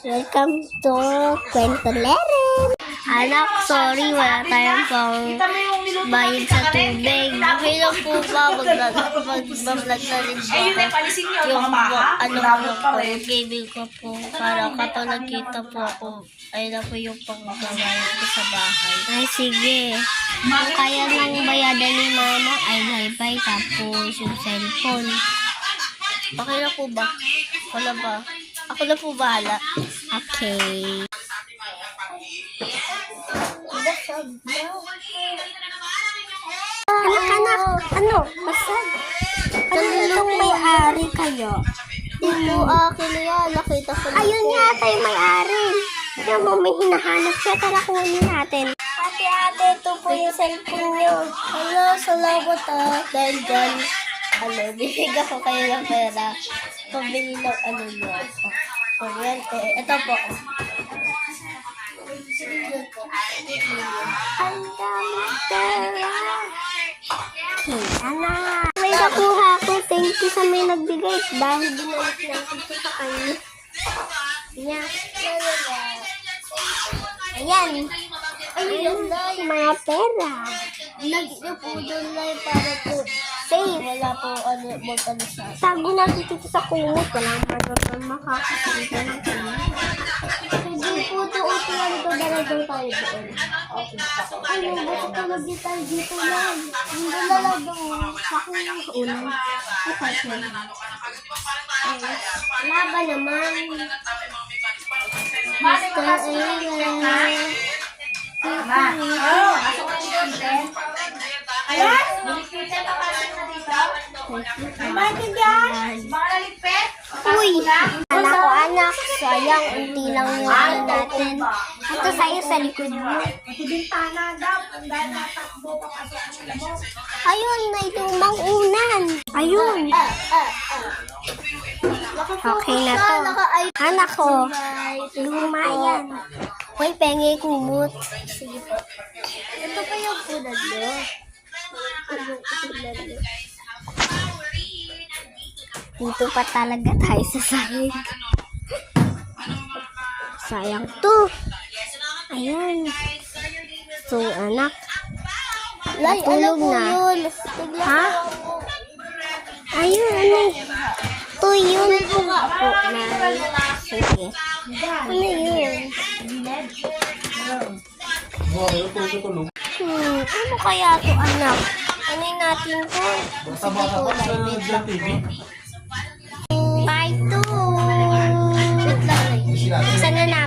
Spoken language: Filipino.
Welcome to Kwento Leren. Anak, sorry, wala tayong pang bayad sa tubig. Okay lang po ba mag-vlog na rin po yung cable ko po para kapag nagkita po ako, ay na po yung panggabayad ko sa bahay. Ay, sige. Kung kaya nang bayadan ni mama, ay wifi tapos yung cellphone. Okay na po ba? Wala ba? Ako na po bahala. Okay. Anak, ano? Basag. Ano itong may-ari kayo? Hindi po akin yan. Nakita ko na. Ayun yata yung may-ari. Yung mo may hinahanap siya. Tara kunin natin. Ate, ito po yung cellphone nyo. Hello, salamat dahil dyan. Bibigyan ko kayo ng pera. Pabili ng nyo. Kuryente. Ito po. Ang dami pera. Kita na. May nakuha ko. Thank you sa may nagbigay. Dahil binalik natin ito sa kanya. Yan. Ayan. Ayun na yung mga pera. Nagiging po doon na yung para po. Safe. Wala po magkalusa. Tago natin dito sa kumot. Walang makakasita ng kumot. Hindi po doon lang ito. Dalagang tayo doon. Ano, bakit talagin tayo dito lang? Hindi dalagang sa kumot. Laba naman. Basta Ayan! Maintindihan? Mga naligpit? uy! Anak, sayang, unti lang yung ano natin. Ito sa'yo sa likod mo. Bintana daw, kung dahil natakbo papasok ang labo. Ayun, may lumang unan. Ayun. Okay na to. Anak ko, luma yan. Uy, pengi kumot. Sige po. Ito pa yung unan mo. Dito pa talaga tayo sa sahig. Sayang to. Ayan. So, anak. Natulog na. Ha? Ayun, ano? Ito yun. Po, Mary. Sige. Ano yun? Ano kaya to, anak? Ano natin to? Basta baka ka sa TV. Bye to. Wait lang. Isa na namin.